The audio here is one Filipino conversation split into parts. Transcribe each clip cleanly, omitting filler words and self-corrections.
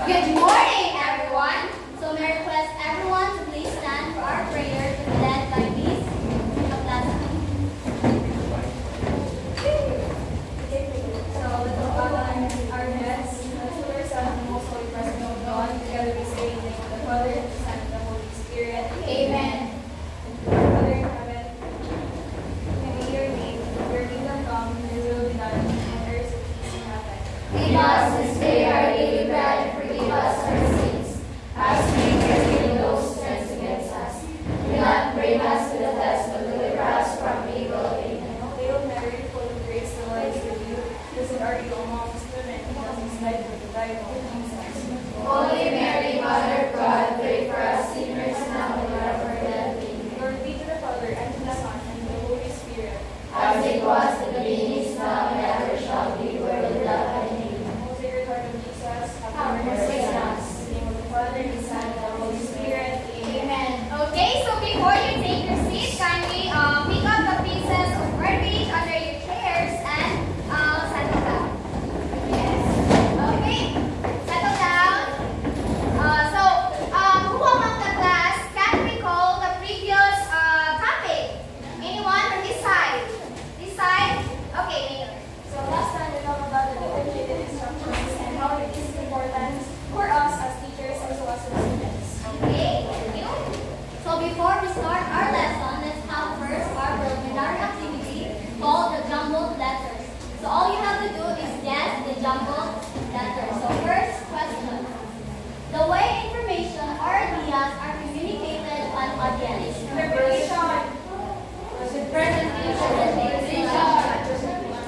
Good morning, everyone. So may I request everyone to please stand for our prayer to be led by Miss Aplaza. So let's bow down our heads to our Son and most holy presence of God. Together we say in the name of the Father, and the Son, and the Holy Spirit. Amen. Father in heaven, may be your name, your kingdom come, your will be done on earth as it is in heaven. Give us this day our daily bread, and forgive us our sins, as we forgive those who sin against us. Do not bring us to the test, but deliver us from evil. Amen. Hail Mary, full of grace, the Lord is with you. Blessed are you amongst women, and blessed is the fruit of thy womb, Jesus. Holy Mary, Mother of God, pray for us sinners now and at our death. Amen. Glory be to the Father, and to the Son, and to the Holy Spirit. As it was in the beginning, is now, and ever shall be, world without end. Amen. O Sacred Heart of Jesus, Have mercy on us. In the name of the Father, and the Son, and the Holy Spirit. Amen. Okay, so before you take your seat, kindly pick up the pieces of garbage under your chairs and settle down. Yes. Okay, settle down. Who among the class can recall the previous topic? Anyone from this side? This side? Okay, Mayor. So last time we talked about the differentiated instructions and how it is important for us as teachers as well as students. Okay, thank you. So before we start our lesson, let's have first our preliminary activity called the jumbled letters. So all you have to do is guess the jumbled letters. So first question. The way information or ideas are communicated to an audience. Preparation. Presentation.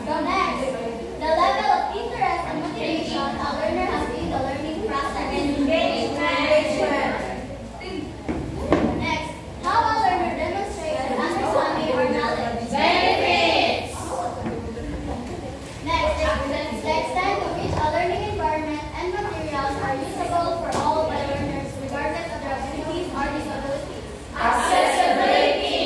So next, the level of interest and motivation a learner has in the learning process. Engagement. Next, how a learner demonstrates their understanding or knowledge. Benefits. Next, the extent to which a learning environment and materials are usable for all the learners, regardless of their abilities or disabilities. Accessibility.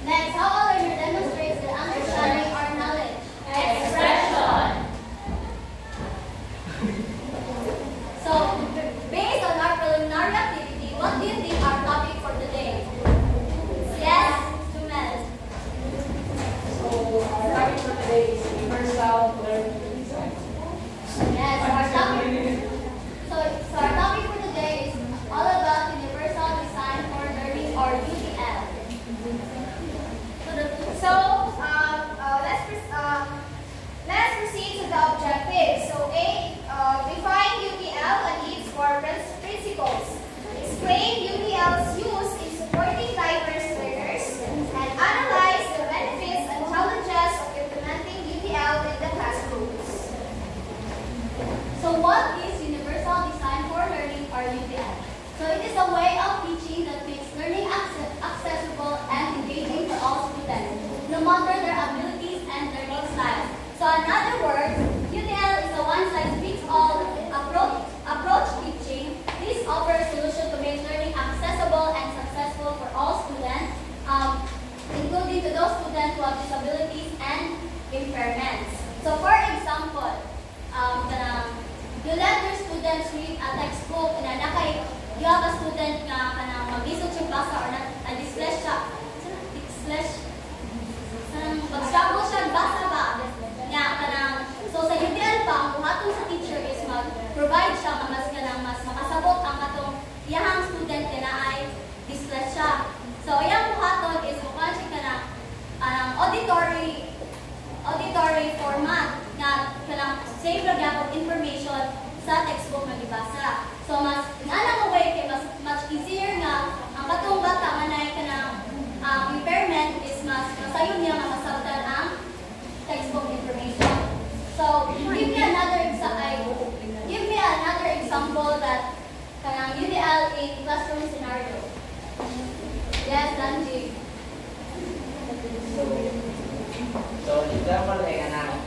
Next, how a learner demonstrates their understanding or knowledge. Expression. So, based on our preliminary activity, what do you think our topic for today? Yes, Sumel. So, our topic for today is universal learning design. Yes, our topic. So our topic for today is all about Universal Design for Learning or UDL. Let's proceed to the objectives. So A, define UDL and its core principles. Explain UDL's use in supporting diverse learners and analyze the benefits and challenges of implementing UDL in the classrooms. So what is Universal Design for Learning or UDL? So it is a way of teaching that makes learning accessible and engaging for all students, no matter their abilities and learning styles. So in other words, UDL is a one-size-fits-all approach teaching. This offers a solution to make learning accessible and successful for all students, including to those students who have disabilities and impairments. So for example, you let your students read a textbook na you have a student na kanang mag-isot siya basa or na-dyslexia. Mag-struggle siya basa ba? So sa UDL pa, ang buhaton sa teacher is mag-provide siya mas makasabot ang katong iyahang student na ay dyslexia. So iyang buhaton is mukha siya auditory format na kanang save ra gyapon information sa textbook nga gibasa. So mas nga way kay mas much easier nga ang katong bata manay kanang impairment is mas masayon niya nga masabtan ang textbook information. So give me another example that kanang UDL in classroom scenario. Yes, Danji. So, example ay kanang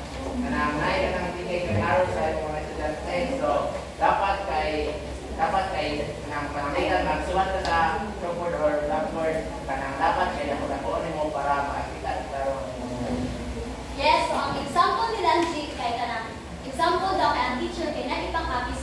tingay kanaro sa mga estudyante. So, dapat kay kanang panalitan magsuwat ka sa chalkboard or blackboard kanang dapat kay dako-dako mo para makita karon. Yes, so ang example ni Danji kay kanang example daw kay ang teacher kay na ipang-copy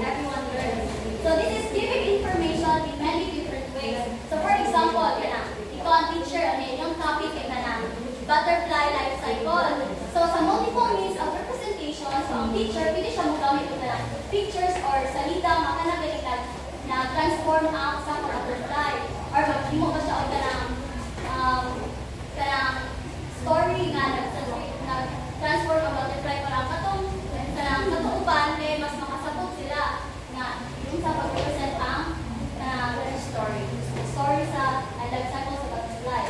everyone learns. So this is giving information in many different ways. So for example, ikaw ang teacher, yung topic ay butterfly life cycle. So sa multiple means of representation, so ang teacher, pwede siya magamit ito na pictures or salita, makanagalitan na transform ang sa butterfly. Or maghimo ba siya o kanang story nga nag-transform ang butterfly parang katuuban kaya mas makasabot sila nga yung sa pag-represent ang story sa life cycle sa butterfly.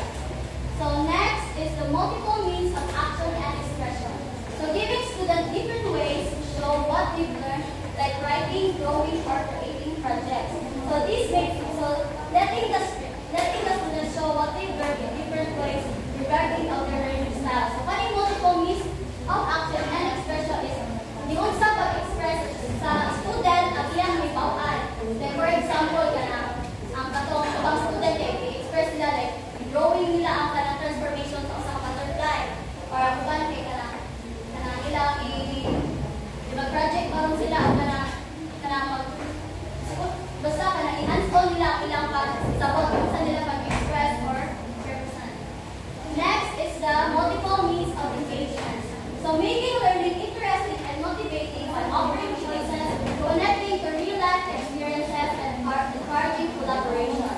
So next is the multiple means of action and expression. So giving students different ways to show what they've learned, like writing, drawing, or creating projects. So this makes letting the students show what they've learned in different ways regarding of their learning style. So kaning multiple means of action and expression is the unsa pag-express sa student ang iyang may bawaan. Like for example, ang katong student i-express nila like drawing nila ang kanang transformation sa usang butterfly or ang kuban kay kanang ilang mag-project karon sila ang basta kanang i-hands-on nila ang ilang pagsabot sa nila pag-express or represent. Next is the multiple means of engagement. So making learning interesting and motivating by offering choices, connecting to real-life experiences, and encouraging collaboration.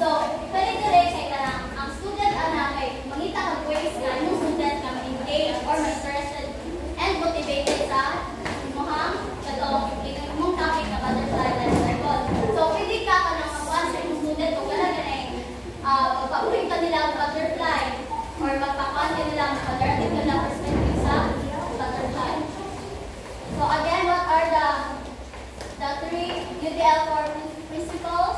So, kani-dire kay ang student kay mangita kag ways nga yung student nga ma-engage or ma-interested and motivated sa imong topic na butterfly life cycle. So, pwede ka kanang makuha sa imong student kung wala magpauling ka nila ang butterfly or magpakuhan ka nila ang learning nila perspective sa butterfly. So, again, what are the three UTL core principles?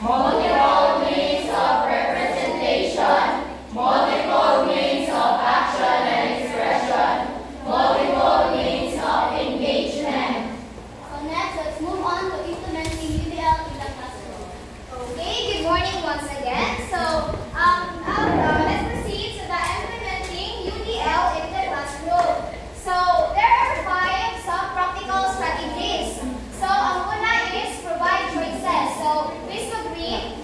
Multiple means of representation, multiple means of action and expression, multiple means of engagement. So next, let's move on to implementing UTL in the classroom. Okay, good morning once again. So, let's proceed to the implementing UTL in the classroom. So, there are 5 practical strategies. So, ang una is provide choices. So, please agree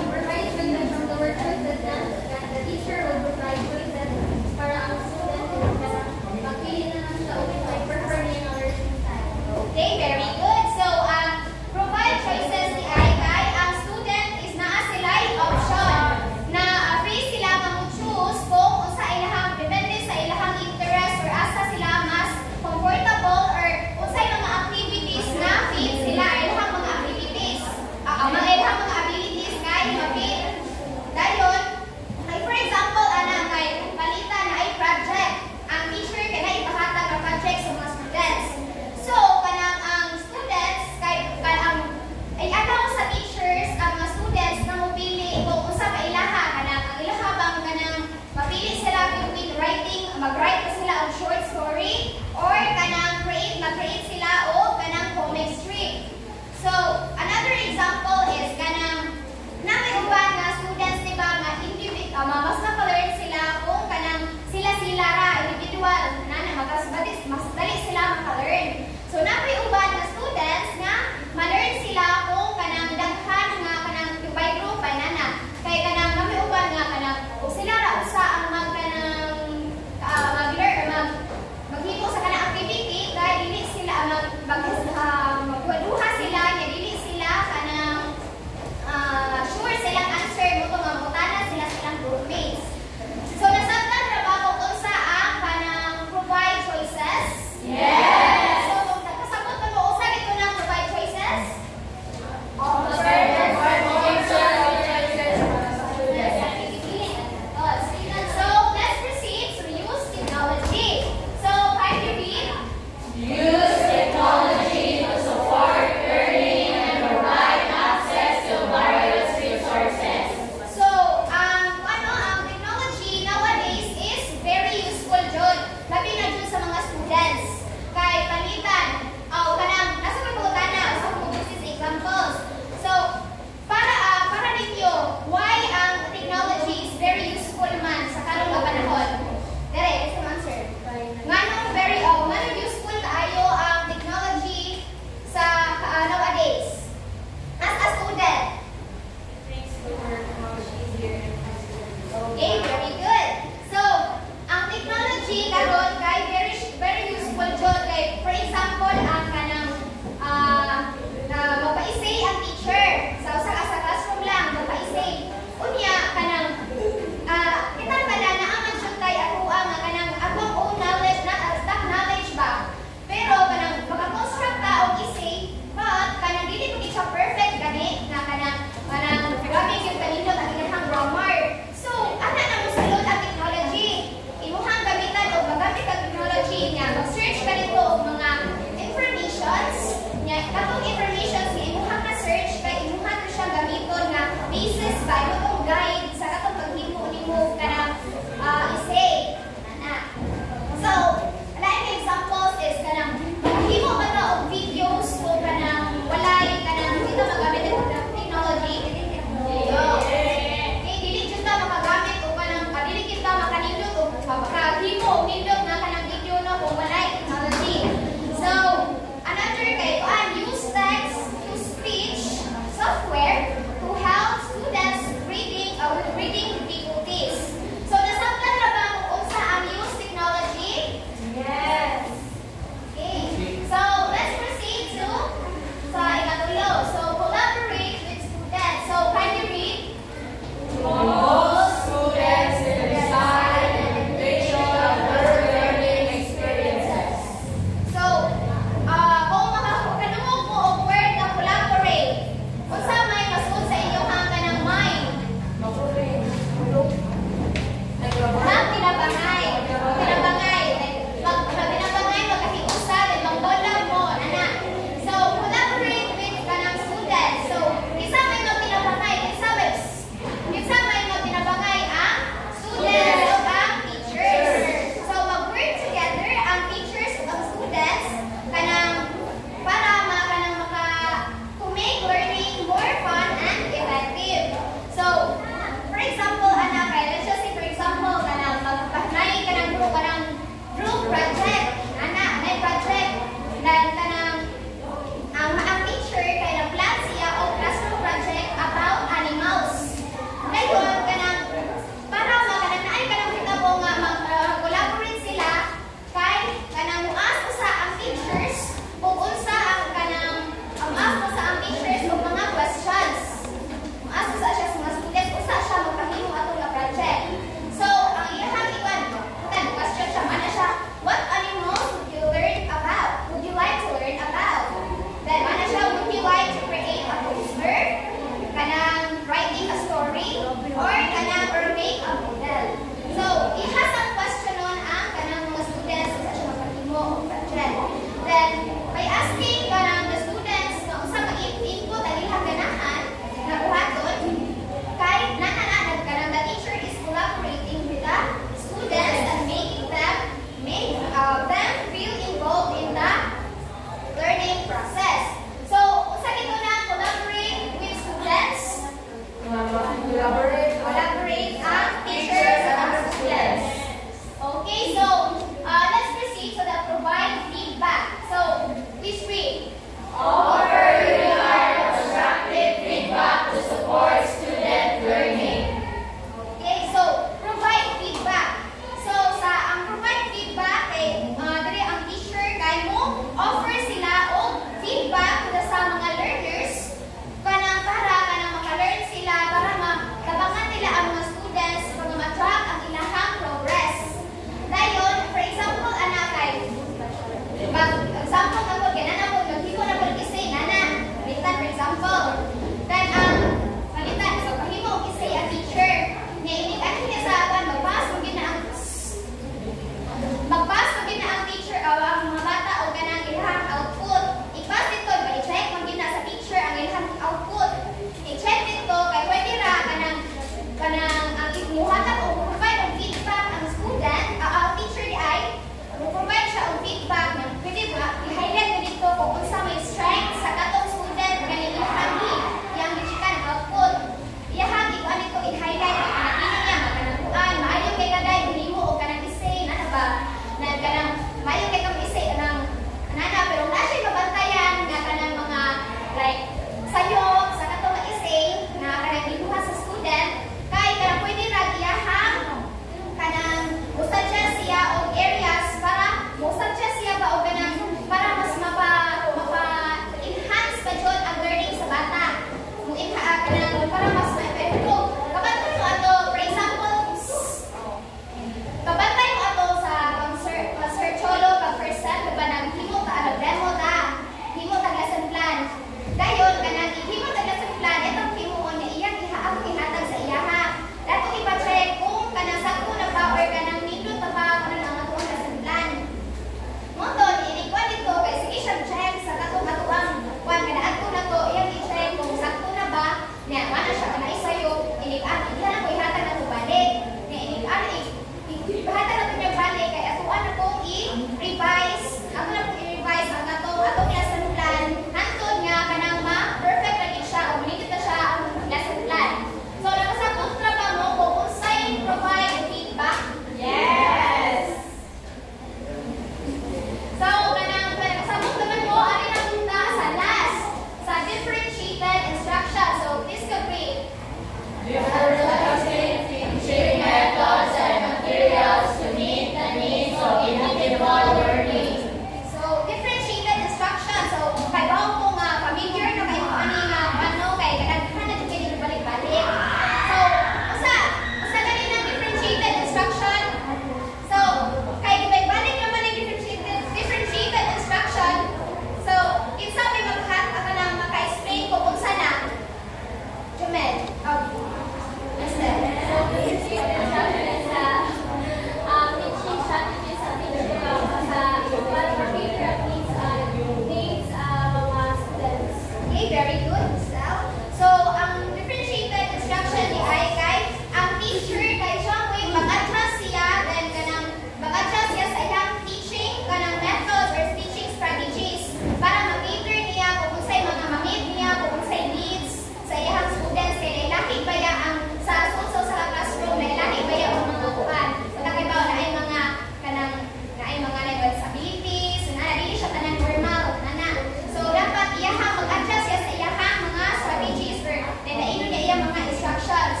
cell. So, ang differentiated instruction ni ay kay ang teacher kay siya way mag-adjust siya, then kanang mag-adjust siya sa iyang teaching, kanang methods or teaching strategies para mag-cater niya kung unsay mga mamit niya, kung unsay needs sa iyang students, kay lahi ba ya ang sa suso sa classroom, na lahi ba ya ang mga kuan. So, nakibaw na ay mga kanang na ay mga disabilities, na dili siya kanang normal, nana. So, dapat iyahang mag-adjust siya sa iyahang mga strategies or nanaino niya iyang mga instructions.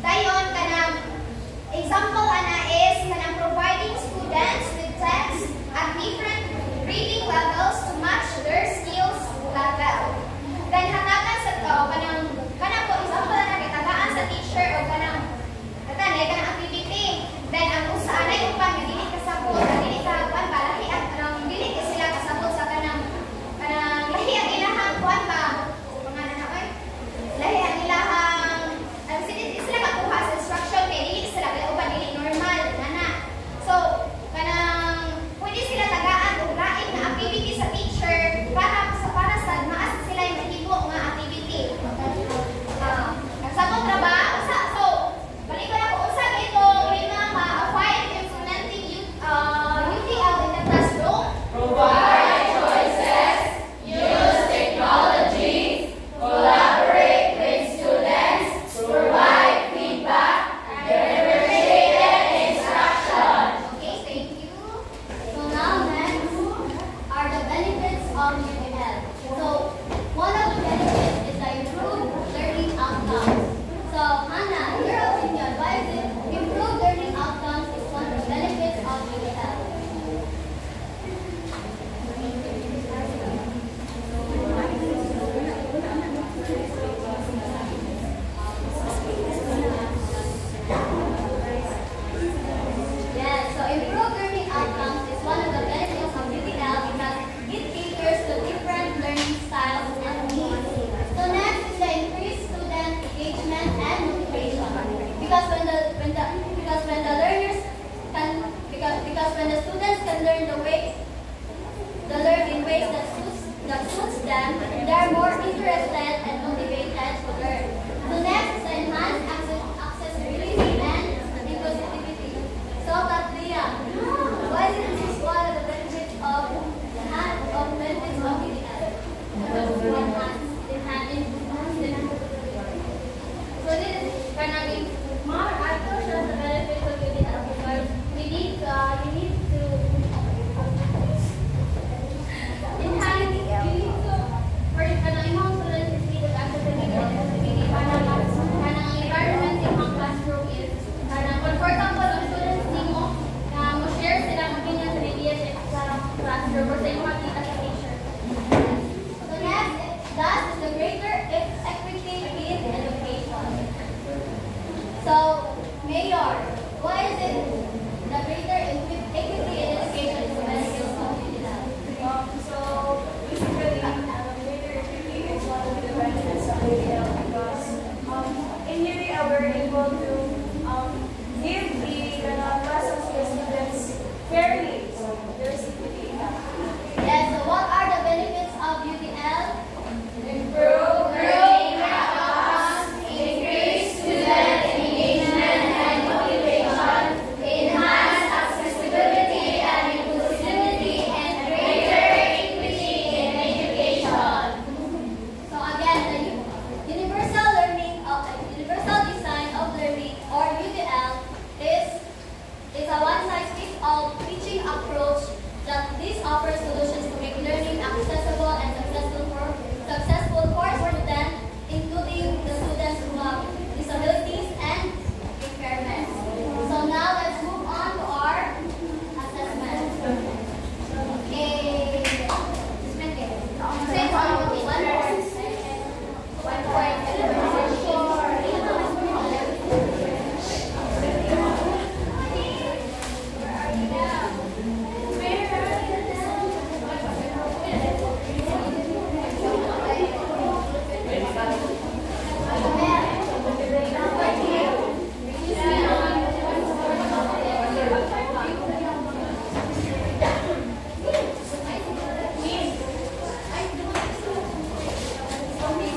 Dayon, kanang example ana is kanang providing students with text at different reading levels to match their skills level. Then hatagan sa kanang po example ana kay tagaan sa teacher o kanang kanang activity. Then ang usa anay upan nga dili kasabot, dili ka kuan ba lahi ang dili sila kasabot sa kanang lahi ang ilahang kuan ba mga na oy. Lahi ang ilahang sila makuha sa instruction kay dili sila kay uban dili normal nana. So kanang pwede sila tagaan og lain nga activity sa teacher para sa maas sila yung mahimo nga activity. Nagsabot ra ba? Usa so balik ko na ko usa dito lima ma-find implementing UTL in the classroom. Provide choices, use technology, collaborate with students, provide feedback, differentiated instruction. Okay, thank you. So now next are the benefits of UTL. So one of the benefits is the improved learning outcomes. So Hannah, in your opinion, why is it improved learning outcomes is one of the benefits of UTL? Yes, so improved learning outcomes is one of the benefits of UTL because it caters to different learning styles and needs. So next is the increased student engagement and motivation. Because when the learners can because when the students can learn in ways that suits them, they are more interested and motivated to learn. So next is the enhanced accessibility and inclusivity. So Katrina, why is this one of the benefits of UTL? So this is kanang more article shows the benefits of UTL because you need to for kanang imong students is need to accessibility and accessibility kanang environment in ang classroom is kanang comfortable ang students nimo na mo share sila ang opinion sa ideas sa classroom or sa imong makita sa teacher. So next, that is the greater equity in education. So, Mayor, why is it the greater equity in education is the benefit of UTL? So basically, greater equity is one of the benefits of UTL because in UTL we're able to give the lessons to the students fairly. So there's equity in that. Yes, so what are the benefits of UTL? Improve learning outcomes, increase student engagement, Ako.